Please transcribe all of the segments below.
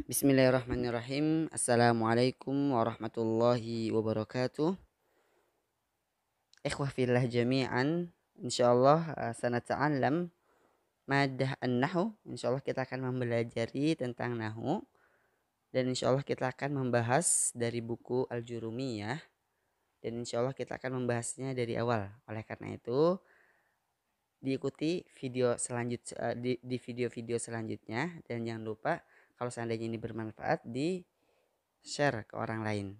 Bismillahirrahmanirrahim. Assalamualaikum warahmatullahi wabarakatuh. Ikhwah fillah jami'an. Insyaallah sanata'allam madah an-nahu. Insyaallah kita akan mempelajari tentang nahu dan insyaallah kita akan membahas dari buku Al-Jurumiyah dan insyaallah kita akan membahasnya dari awal. Oleh karena itu diikuti video di video-video selanjutnya dan jangan lupa kalau seandainya ini bermanfaat di share ke orang lain.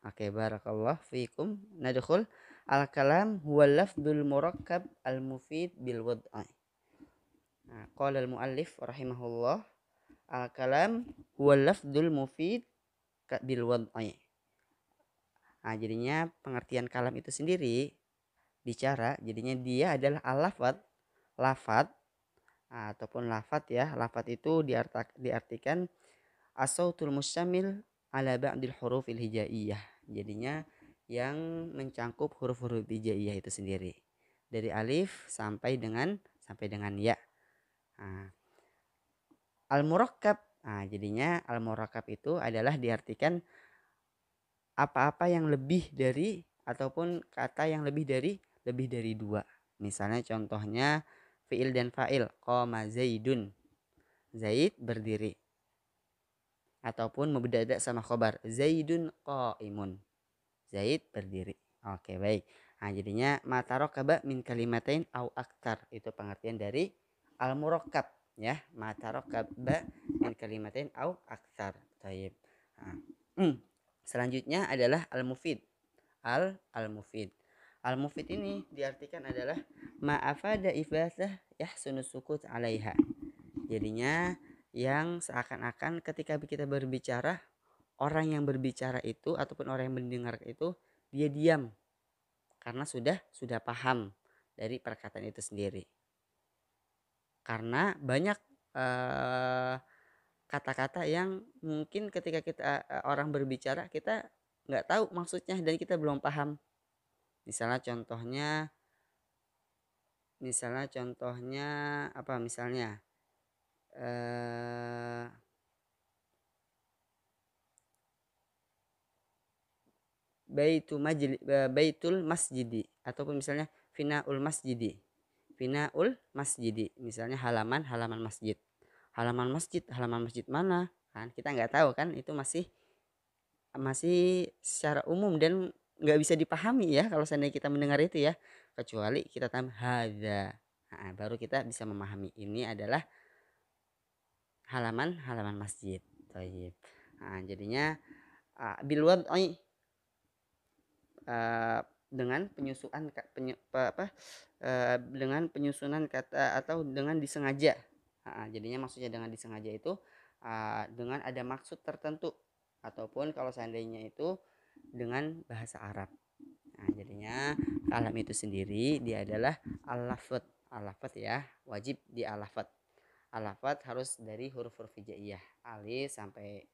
Oke, barakallah fiikum. Nadkhul al-kalam huwa lafdzul murakkab al-mufid bil wad'i. Qala al-muallif rahimahullah, al-kalam huwa lafdzul mufid bil wad'i. Jadinya pengertian kalam itu sendiri bicara, jadinya dia adalah al-lafadz, lafadz ataupun lafadz ya. Lafadz itu diartikan as-sautul musyamil ala ba'dil hurufil hijaiyah. Jadinya yang mencangkup huruf-huruf hijaiyah itu sendiri dari alif sampai dengan ya. Al-murakkab. Jadinya al-murakkab itu adalah diartikan apa-apa yang lebih dari ataupun kata yang lebih dari dua. Misalnya contohnya fiil dan fa'il. Qama zaidun. Zaid berdiri. Ataupun mubtada sama khobar. Zaidun qaimun. Zaid berdiri. Oke, baik. Jadinya matarokaba min kalimatain au aktar. Itu pengertian dari al-murakkab ya. Matarokaba min kalimatain au aktar. Taib. Selanjutnya adalah al-mufid. Al-mufid. Al-mufid ini diartikan adalah ma'afada ifadah yahsunu sukut alaiha. Jadinya yang seakan-akan ketika kita berbicara, orang yang berbicara itu ataupun orang yang mendengar itu dia diam karena sudah paham dari perkataan itu sendiri. Karena banyak kata-kata yang mungkin ketika kita orang berbicara kita nggak tahu maksudnya dan kita belum paham. Misalnya contohnya apa misalnya baitul masjidi ataupun misalnya finaul masjidi. Finaul masjidi misalnya halaman masjid. Halaman masjid mana? Kan kita nggak tahu kan, itu masih secara umum dan nggak bisa dipahami ya kalau seandainya kita mendengar itu ya, kecuali kita tambah hadza. Baru kita bisa memahami ini adalah halaman masjid. Thayyib. Jadinya bil wad'i dengan dengan penyusunan kata atau dengan disengaja. Jadinya maksudnya dengan disengaja itu dengan ada maksud tertentu ataupun kalau seandainya itu dengan bahasa Arab. Jadinya kalam itu sendiri dia adalah al-lafadz. Al-lafadz ya, wajib di al-lafadz. Al-lafadz harus dari huruf-huruf hijaiyah, alif sampai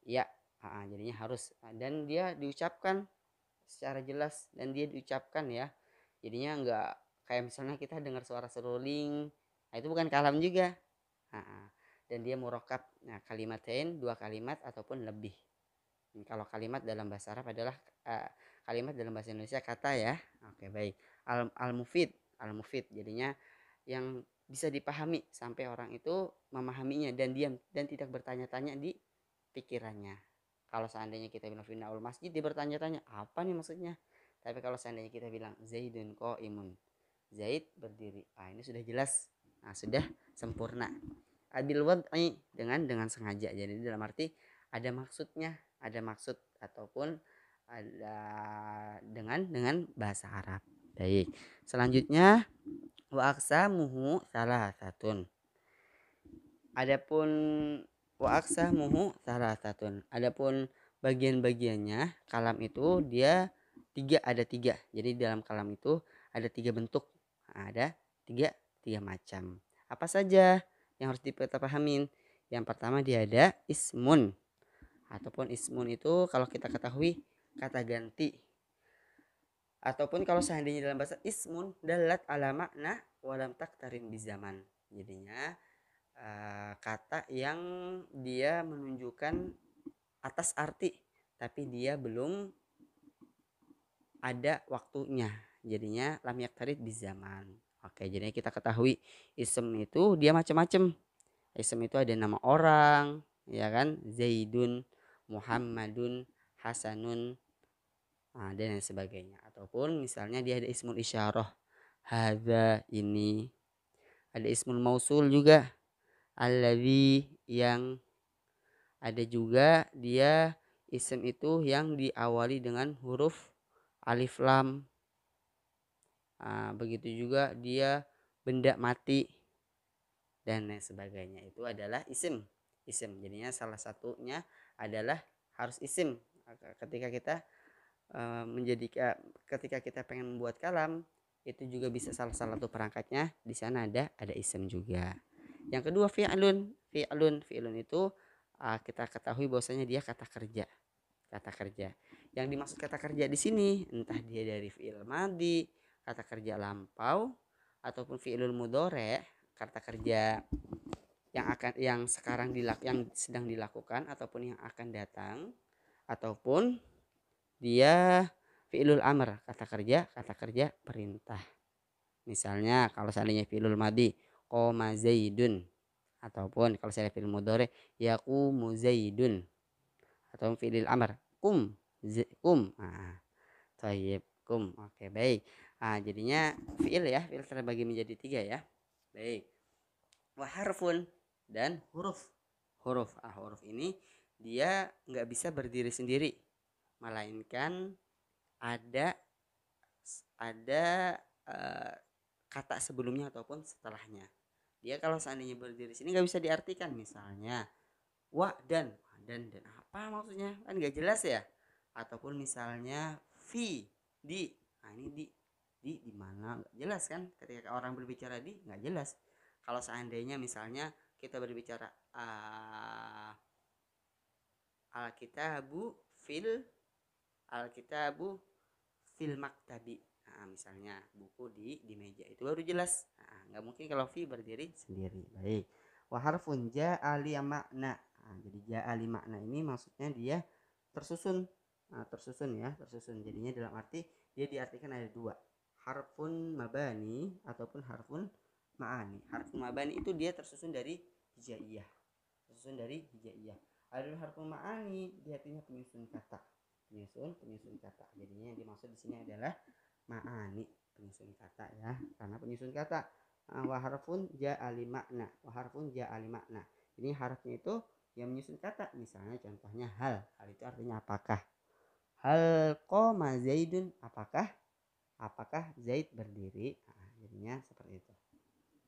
ya. Jadinya harus dan dia diucapkan secara jelas dan dia diucapkan ya. Jadinya enggak kayak misalnya kita dengar suara seruling, itu bukan kalam juga. Dan dia murakkab. Kalimatain, dua kalimat ataupun lebih. Kalau kalimat dalam bahasa Arab adalah kalimat dalam bahasa Indonesia kata ya. Oke, baik. Al-mufid. Al-mufid jadinya yang bisa dipahami sampai orang itu memahaminya dan diam dan tidak bertanya-tanya di pikirannya. Kalau seandainya kita bilang finaul masjid, dia bertanya-tanya apa nih maksudnya. Tapi kalau seandainya kita bilang zaidun qaimun, Zaid berdiri, ini sudah jelas, sudah sempurna. Abil wad'i dengan sengaja. Jadi dalam arti ada maksudnya, ada maksud ataupun ada dengan bahasa Arab. Baik. Selanjutnya wa aqsamuhu salasatun. Adapun adapun bagian-bagiannya kalam itu dia ada tiga. Jadi dalam kalam itu ada tiga bentuk. Ada tiga macam. Apa saja yang harus kita pahamin? Yang pertama dia ada ismun. Ataupun ismun itu kalau kita ketahui kata ganti. Ataupun kalau seandainya dalam bahasa ismun dalat ala makna walam taktarin bizaman. Jadinya kata yang dia menunjukkan atas arti tapi dia belum ada waktunya, jadinya lam yaktarid bizaman. Oke, jadinya kita ketahui ism itu dia macam-macam. Ism itu ada nama orang, ya kan, Zaidun, Muhammadun, Hasanun, dan lain sebagainya. Ataupun misalnya dia ada ismul isyarah, hadza, ini. Ada ismul mausul juga, alladzi, yang. Ada juga dia isim itu yang diawali dengan huruf alif lam. Begitu juga dia benda mati dan lain sebagainya, itu adalah isim. Jadinya salah satunya adalah harus isim. Ketika kita ketika kita pengen membuat kalam, itu juga bisa salah satu perangkatnya di sana ada isim juga. Yang kedua fi'lun. Fi'lun itu kita ketahui bahwasanya dia kata kerja. Yang dimaksud kata kerja di sini entah dia dari fi'il madhi, kata kerja lampau, ataupun fi'ilul mudhari', kata kerja yang sedang dilakukan ataupun yang akan datang, ataupun dia fi'ilul amr, kata kerja perintah. Misalnya kalau seandainya fi'ilul madhi, qoma zaidun, ataupun kalau saya fi'il mudhari yaqumu zaidun, atau fi'il amr kum. Thayyib, kum. Oke, baik. Jadinya fi'il terbagi menjadi 3 ya. Baik. Wa harfun, dan huruf. Huruf ini dia nggak bisa berdiri sendiri, melainkan ada kata sebelumnya ataupun setelahnya. Dia kalau seandainya berdiri sini nggak bisa diartikan, misalnya wa dan apa maksudnya, kan nggak jelas ya. Ataupun misalnya fi, di. Ini di mana, nggak jelas kan. Ketika orang berbicara di, nggak jelas. Kalau seandainya misalnya kita berbicara alkitabu fil maktabi, misalnya buku di meja, itu baru jelas. Nggak mungkin kalau fi berdiri sendiri. Baik. Wa harfun ja'a li makna. Jadi ja'a li makna ini maksudnya dia tersusun. Tersusun. Jadinya dalam arti dia diartikan ada 2, harfun mabani ataupun harfun ma'ani. Harfun mabani itu dia tersusun dari hijaiyah. Ada harfun ma'ani, dia artinya penyusun kata. Jadinya yang dimaksud di sini adalah ma'ani, penyusun kata ya, karena penyusun kata. Wa harfun ja'ali makna. Ini harfnya itu yang menyusun kata. Misalnya contohnya hal itu artinya apakah. Hal qoma zaidun, apakah Zaid berdiri. Jadinya seperti itu.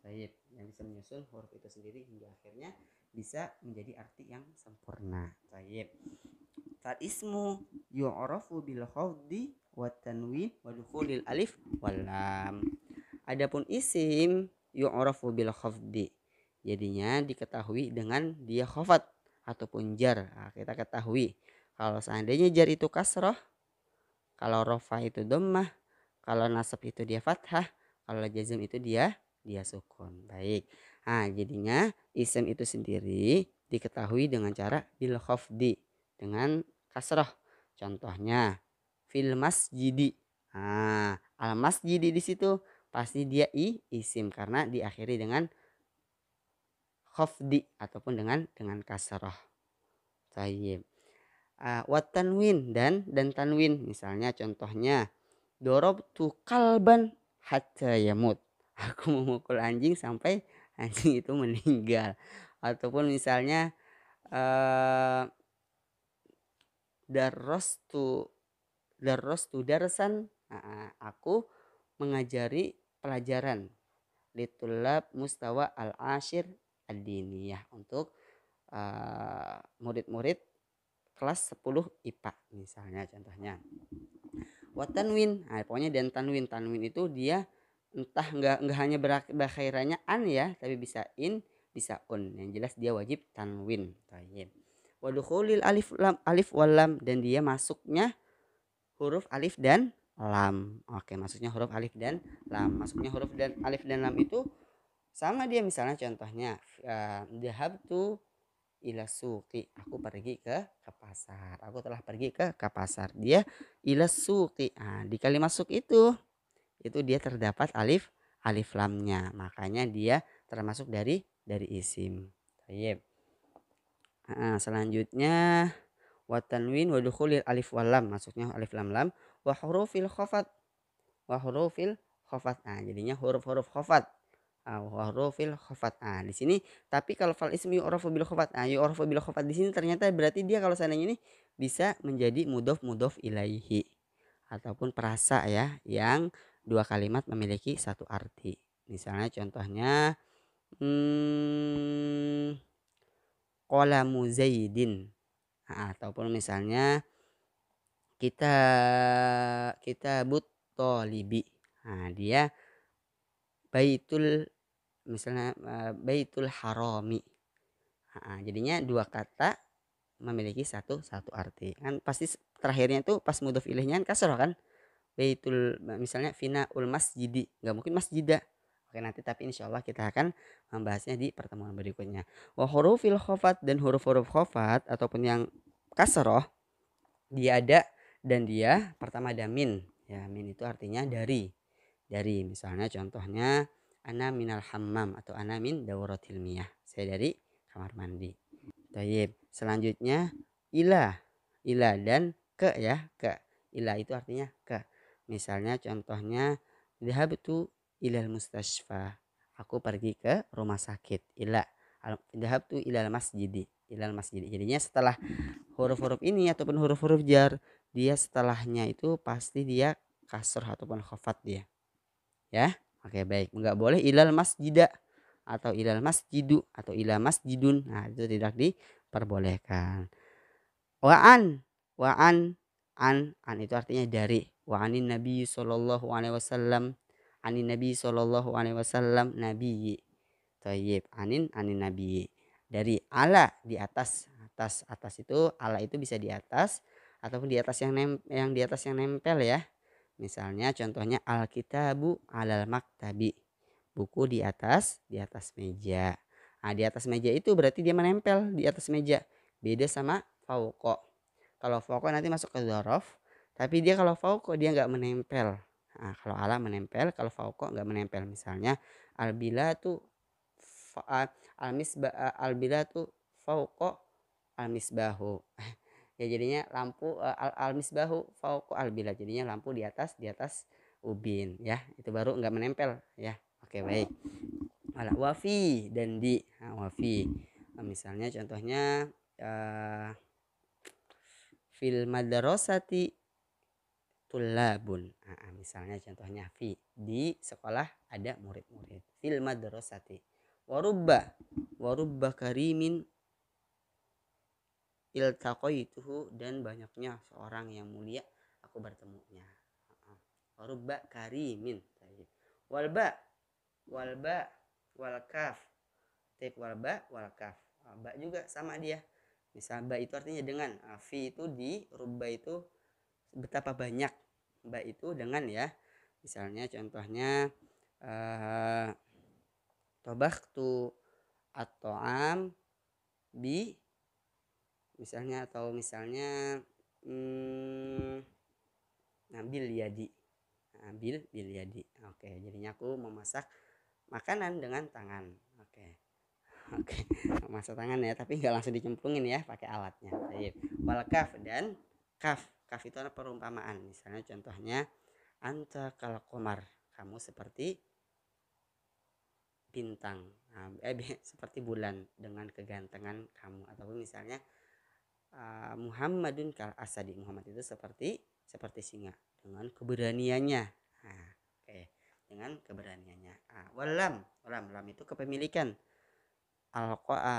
Baik, yang bisa menyusun huruf itu sendiri hingga akhirnya bisa menjadi arti yang sempurna. Baik. Fal ismu yu'rafu bil khafdi wa tanwin wa dukhulil alif wal lam. Adapun isim yu'rafu bil khafdi, jadinya diketahui dengan dia khafat ataupun jar. Kita ketahui kalau seandainya jar itu kasrah, kalau rafa itu dhammah, kalau nasab itu dia fathah, kalau jazm itu dia sukun. Baik. Jadinya isim itu sendiri diketahui dengan cara bil khafdi, dengan kasrah. Contohnya fil masjidi. Al masjidi di situ pasti dia isim karena diakhiri dengan khafdi ataupun dengan kasrah. Tayyib. Wa tanwin, dan tanwin. Misalnya contohnya dorobtu kalban hatta yamut. Aku memukul anjing sampai anjing itu meninggal. Ataupun misalnya darrostu darsan, aku mengajari pelajaran litulab mustawa al-ashir ad-diniyah, untuk murid-murid kelas 10 IPA misalnya contohnya. Wa tanwin, pokoknya dan tanwin itu dia entah enggak hanya berakhirnya an ya, tapi bisa in, bisa un. Yang jelas dia wajib tanwin. Tayyib. Wa dukhulil alif wal lam, dan dia masuknya huruf alif dan lam. Oke, masuknya huruf alif dan lam. Masuknya huruf dan alif dan lam itu Sama dia misalnya contohnya dhahabtu ila suqi, aku pergi ke pasar. Aku telah pergi ke pasar. Dia ila suqi. Nah, di kalimat suq itu dia terdapat alif alif lamnya. Makanya dia termasuk dari isim. Baik. Selanjutnya wa tanwin wa dukhulil alif wal lam, masuknya alif lam lam wa hurufil khafat jadinya huruf-huruf khafat. Wa hurufil khafat. Di sini tapi kalau fal ismi yu'rafu bil khafat. Yu'rafu bil khafat di sini ternyata berarti dia kalau seandainya ini bisa menjadi mudhof ilaihi ataupun perasa ya, yang dua kalimat memiliki satu arti. Misalnya contohnya qalamu zaidin. Ataupun misalnya kita but tolibi. Dia baitul, misalnya baitul harami. Jadinya dua kata memiliki satu arti. Kan pasti terakhirnya itu pas mudhof ilaihnya kan kasroh kan. Baitul, misalnya finaul masjidi, nggak mungkin masjidah. Oke, nanti tapi insyaallah kita akan membahasnya di pertemuan berikutnya. Wa hurufil khafat, dan huruf-huruf khafat ataupun yang kasroh dia ada dan dia pertama ada min. Ya, min itu artinya dari. Misalnya contohnya ana minal hammam atau ana min dauratil miyah. Saya dari kamar mandi. Baik. Selanjutnya ila dan ke ya, ke. Ila itu artinya ke. Misalnya contohnya dhahabtu ilal mustashfa. Aku pergi ke rumah sakit. Ila. Dhahabtu ilal masjidi. Jadinya setelah huruf-huruf ini ataupun huruf-huruf jar, dia setelahnya itu pasti dia kasroh ataupun khafat dia. Ya. Oke, baik. Enggak boleh ilal masjida atau ilal masjidu atau ila masjidun. Nah, itu tidak diperbolehkan. An itu artinya dari. Wa anin nabi sallallahu alaihi wasallam. Anin nabi sallallahu alaihi wasallam nabi. Thayyib. Anin nabi. Dari ala di atas. Atas itu ala itu bisa di atas ataupun di atas yang di atas yang nempel ya. Misalnya contohnya alkitabu alal maktabi. Buku di atas meja. Di atas meja itu berarti dia menempel di atas meja. Beda sama fauqa. Kalau fauqa nanti masuk ke dzaraf, tapi dia kalau fauqa dia enggak menempel. Kalau ala menempel, kalau fauqa enggak menempel. Misalnya albilatu albilatu fauqa almisbahu. Ya jadinya lampu al-misbahu fauqa albila, jadinya lampu di atas ubin ya, itu baru enggak menempel ya. Oke, baik. Wafi dan di. Wafi misalnya contohnya fil madrasati tullabun. Misalnya contohnya di sekolah ada murid-murid. Fil madrasati warubba karimin iltaqaituhu, dan banyaknya seorang yang mulia aku bertemunya. Warubba karimin. Walba wal kaf. Tip walba wal kaf. Ba juga sama dia. Misal ba itu artinya dengan. Fi itu di, rubba itu betapa banyak. Ba itu dengan ya. Misalnya contohnya tobakhtu at-ta'am bi, misalnya, atau misalnya bil yadi. Bil yadi. Oke, jadinya aku memasak makanan dengan tangan. Oke. Memasak tangan ya, tapi nggak langsung dicemplungin ya, pakai alatnya. Baik. Wal kaf dan kaf. Kaf itu adalah perumpamaan. Misalnya contohnya anta kal qamar, kamu seperti bintang. Seperti bulan dengan kegantengan kamu. Ataupun misalnya Muhammadun kal asadi, Muhammad itu seperti singa dengan keberaniannya. Dengan keberaniannya. Walam itu kepemilikan.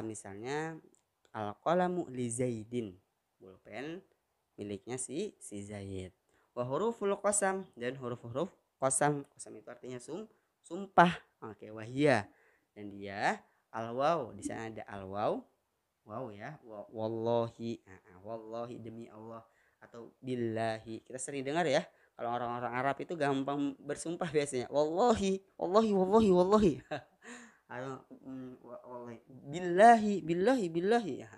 Misalnya al-qalamu li Zaidin, pulpen miliknya si Zaid. Wa huruful qasam, dan huruf-huruf qasam itu artinya sumpah. Wahia, dan dia al-waw, di sana ada al-waw ya, wallahi. Wallahi demi Allah, atau billahi. Kita sering dengar ya, kalau orang-orang Arab itu gampang bersumpah biasanya wallahi. wallahi, billahi, billahi, billahi ya,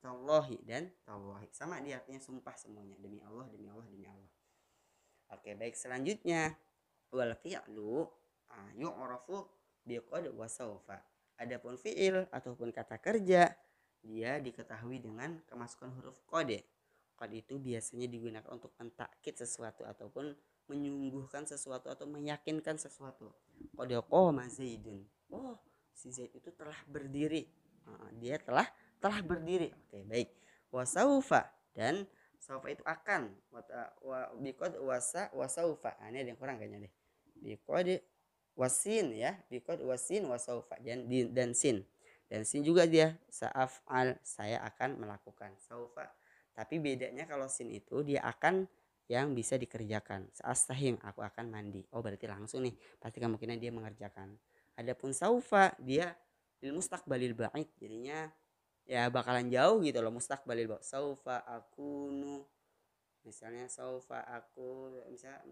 tallahi dan tallahi, sama dia artinya sumpah semuanya, demi Allah, demi Allah, demi Allah. Oke, baik, selanjutnya wal fi'lu yu'rafu biqad wa saufa. Adapun fi'il ataupun kata kerja dia diketahui dengan kemasukan huruf qad. Qad itu biasanya digunakan untuk mentakkid sesuatu ataupun menyungguhkan sesuatu atau meyakinkan sesuatu. Qad qama Zaidun. Oh, si Zaid itu telah berdiri. Dia telah berdiri. Oke, baik. Wa saufa, dan saufa itu akan, wa biqad wasa wa saufa. Ini ada yang kurang kayaknya deh. Biqad wasin ya, biqad wasin wa saufa, dan sin. Dan sin juga dia sa'af'al, saya akan melakukan. Saufa, tapi bedanya kalau sin itu dia akan yang bisa dikerjakan. Sa'astahim, aku akan mandi. Oh, berarti langsung nih, pasti kemungkinan dia mengerjakan. Adapun saufa dia lil mustaqbalil ba'id, jadinya ya bakalan jauh gitu loh. Mustaqbalil ba'id, saufa akunu, misalnya saufa aku, misalnya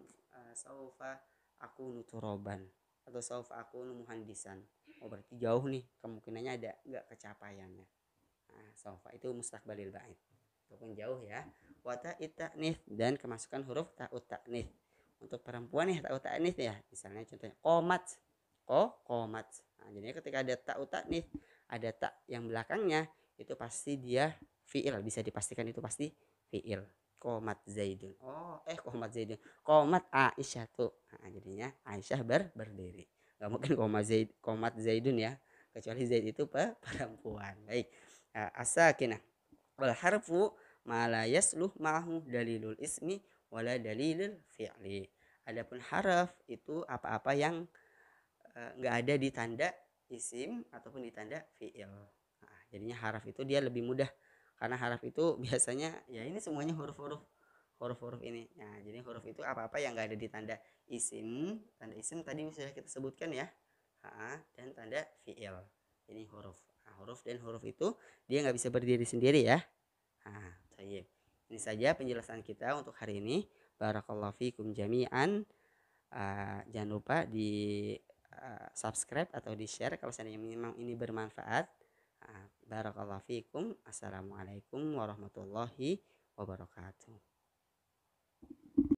saufa aku nuturoban atau saufa aku muhandisan. Oh, berarti jauh nih, kemungkinannya ada nggak kecapaiannya. Nah, saufa itu mustaqbalil ba'id ataupun jauh ya. Wata itaknif, dan kemasukan huruf ta'ut ta'nif. Untuk perempuan ya ta'ut ta'nif ya, misalnya contohnya komat, komat. Nah, jadinya ketika ada ta'ut ta'nif, ada tak yang belakangnya, itu pasti dia fiil, bisa dipastikan itu pasti fiil. Komat Zaidun. Oh, komat Zaidun. Komat Aisyah tuh. Nah, jadinya Aisyah berdiri. Gak mungkin komat Zaidun ya. Kecuali Zaid itu perempuan. Baik. As-sakinah wal harfu ma la yasluh ma'hu dalilul ismi wala dalilul fi'li. Adapun haraf itu apa-apa yang nggak ada di tanda isim ataupun di tanda fi'il. Nah, jadinya haraf itu dia lebih mudah, karena haraf itu biasanya ya ini semuanya huruf-huruf ini. Nah, jadi huruf itu apa-apa yang nggak ada di tanda isim tadi sudah kita sebutkan ya, dan tanda fi'il. Ini huruf. Nah, huruf dan huruf itu dia nggak bisa berdiri sendiri ya. Nah, ini saja penjelasan kita untuk hari ini. Barakallahu fikum jami'an. Jangan lupa di subscribe atau di share kalau seandainya memang ini bermanfaat. Barakallahu fikum. Assalamualaikum warahmatullahi wabarakatuh.